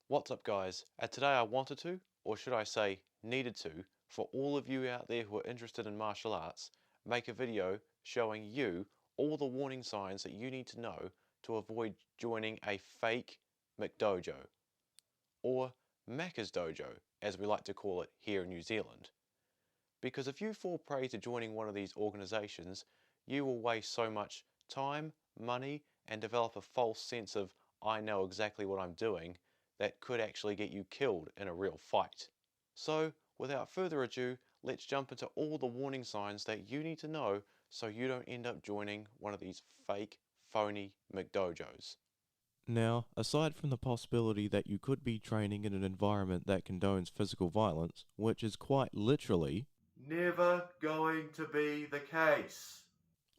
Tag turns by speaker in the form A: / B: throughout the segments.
A: What's up guys? Today I wanted to, or should I say needed to, for all of you out there who are interested in martial arts, make a video showing you all the warning signs that you need to know to avoid joining a fake McDojo, or Macca's Dojo as we like to call it here in New Zealand. Because if you fall prey to joining one of these organizations, you will waste so much time, money, and develop a false sense of I know exactly what I'm doing that could actually get you killed in a real fight. So, without further ado, let's jump into all the warning signs that you need to know so you don't end up joining one of these fake, phony McDojos.
B: Now, aside from the possibility that you could be training in an environment that condones physical violence, which is quite literally
C: never going to be the case.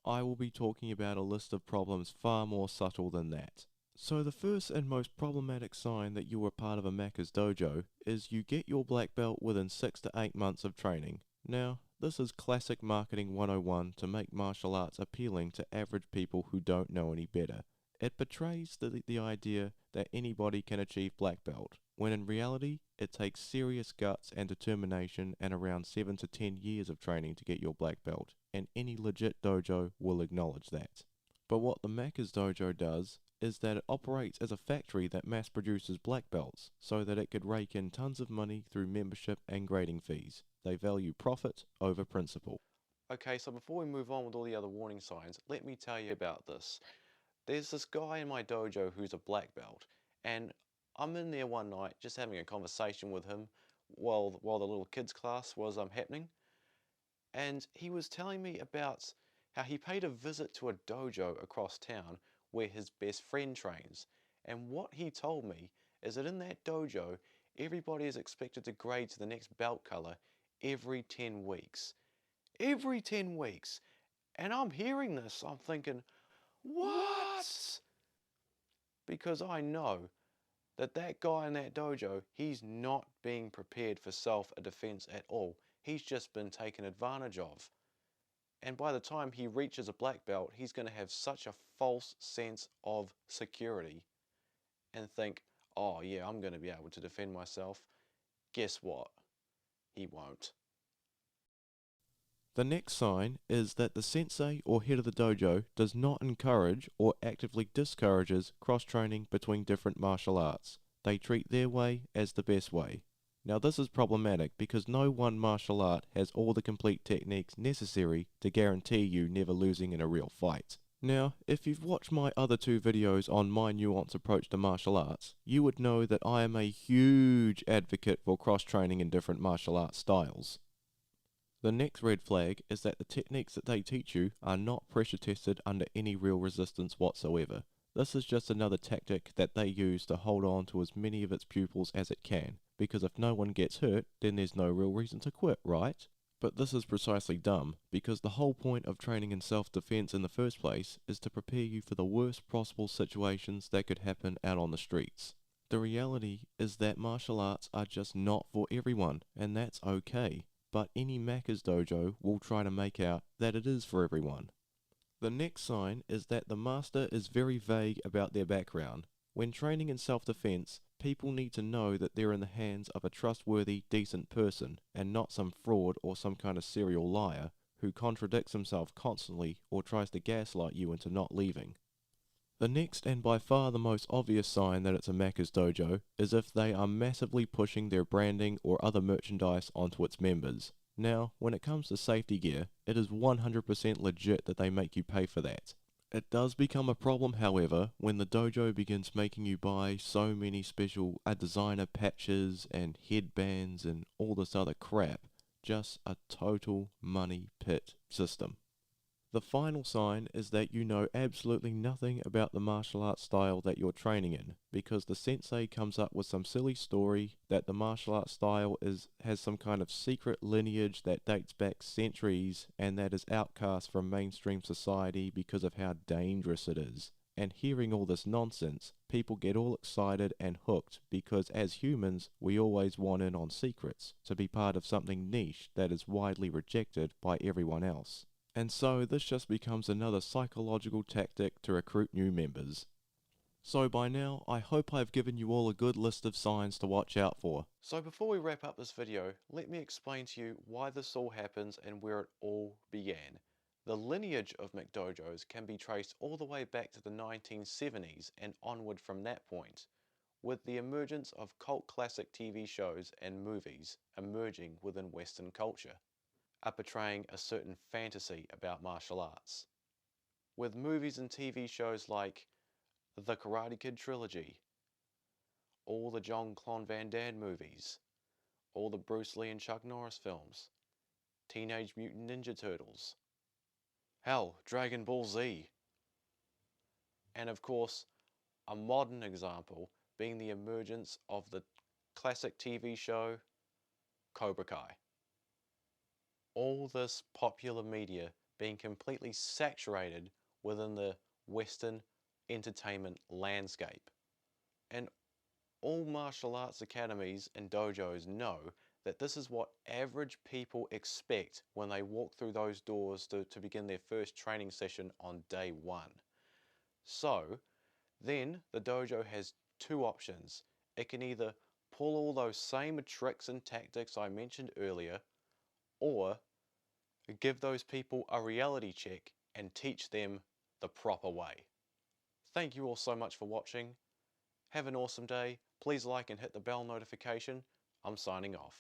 B: I will be talking about a list of problems far more subtle than that. So the first and most problematic sign that you are part of a Macca's dojo is you get your black belt within 6 to 8 months of training. Now, this is classic marketing 101 to make martial arts appealing to average people who don't know any better. It betrays the idea that anybody can achieve black belt, when in reality it takes serious guts and determination and around 7 to 10 years of training to get your black belt, and any legit dojo will acknowledge that. But what the Macca's dojo does is that it operates as a factory that mass produces black belts so that it could rake in tons of money through membership and grading fees. They value profit over principle.
A: Okay, so before we move on with all the other warning signs, let me tell you about this. There's this guy in my dojo who's a black belt, and I'm in there one night just having a conversation with him while the little kids class was happening, and he was telling me about how he paid a visit to a dojo across town where his best friend trains. And what he told me is that in that dojo, everybody is expected to grade to the next belt color every 10 weeks. Every 10 weeks. And I'm hearing this, I'm thinking, what? Because I know that guy in that dojo, he's not being prepared for self-defense at all. He's just been taken advantage of. And by the time he reaches a black belt, he's going to have such a false sense of security and think, oh yeah, I'm going to be able to defend myself. Guess what? He won't.
B: The next sign is that the sensei or head of the dojo does not encourage or actively discourages cross-training between different martial arts. They treat their way as the best way. Now this is problematic because no one martial art has all the complete techniques necessary to guarantee you never losing in a real fight. Now, if you've watched my other two videos on my nuanced approach to martial arts, you would know that I am a huge advocate for cross-training in different martial arts styles. The next red flag is that the techniques that they teach you are not pressure tested under any real resistance whatsoever. This is just another tactic that they use to hold on to as many of its pupils as it can, because if no one gets hurt, then there's no real reason to quit, right? But this is precisely dumb, because the whole point of training in self-defense in the first place is to prepare you for the worst possible situations that could happen out on the streets. The reality is that martial arts are just not for everyone, and that's okay. But any Macca's dojo will try to make out that it is for everyone. The next sign is that the master is very vague about their background. When training in self-defense, people need to know that they're in the hands of a trustworthy, decent person, and not some fraud or some kind of serial liar who contradicts himself constantly or tries to gaslight you into not leaving. The next and by far the most obvious sign that it's a Macca's dojo is if they are massively pushing their branding or other merchandise onto its members. Now, when it comes to safety gear, it is 100% legit that they make you pay for that. It does become a problem, however, when the dojo begins making you buy so many special designer patches and headbands and all this other crap. Just a total money pit system. The final sign is that you know absolutely nothing about the martial arts style that you're training in, because the sensei comes up with some silly story that the martial arts style has some kind of secret lineage that dates back centuries and that is outcast from mainstream society because of how dangerous it is. And hearing all this nonsense, people get all excited and hooked because as humans, we always want in on secrets, to be part of something niche that is widely rejected by everyone else. And so this just becomes another psychological tactic to recruit new members. So by now, I hope I've given you all a good list of signs to watch out for.
A: So before we wrap up this video, let me explain to you why this all happens and where it all began. The lineage of McDojos can be traced all the way back to the 1970s and onward from that point, with the emergence of cult classic TV shows and movies emerging within Western culture, are portraying a certain fantasy about martial arts. With movies and TV shows like The Karate Kid trilogy, all the Jean-Claude Van Damme movies, all the Bruce Lee and Chuck Norris films, Teenage Mutant Ninja Turtles, hell, Dragon Ball Z, and of course, a modern example being the emergence of the classic TV show Cobra Kai. All this popular media being completely saturated within the Western entertainment landscape. And all martial arts academies and dojos know that this is what average people expect when they walk through those doors to begin their first training session on day one. So then the dojo has two options. It can either pull all those same tricks and tactics I mentioned earlier, or give those people a reality check and teach them the proper way. Thank you all so much for watching. Have an awesome day. Please like and hit the bell notification. I'm signing off.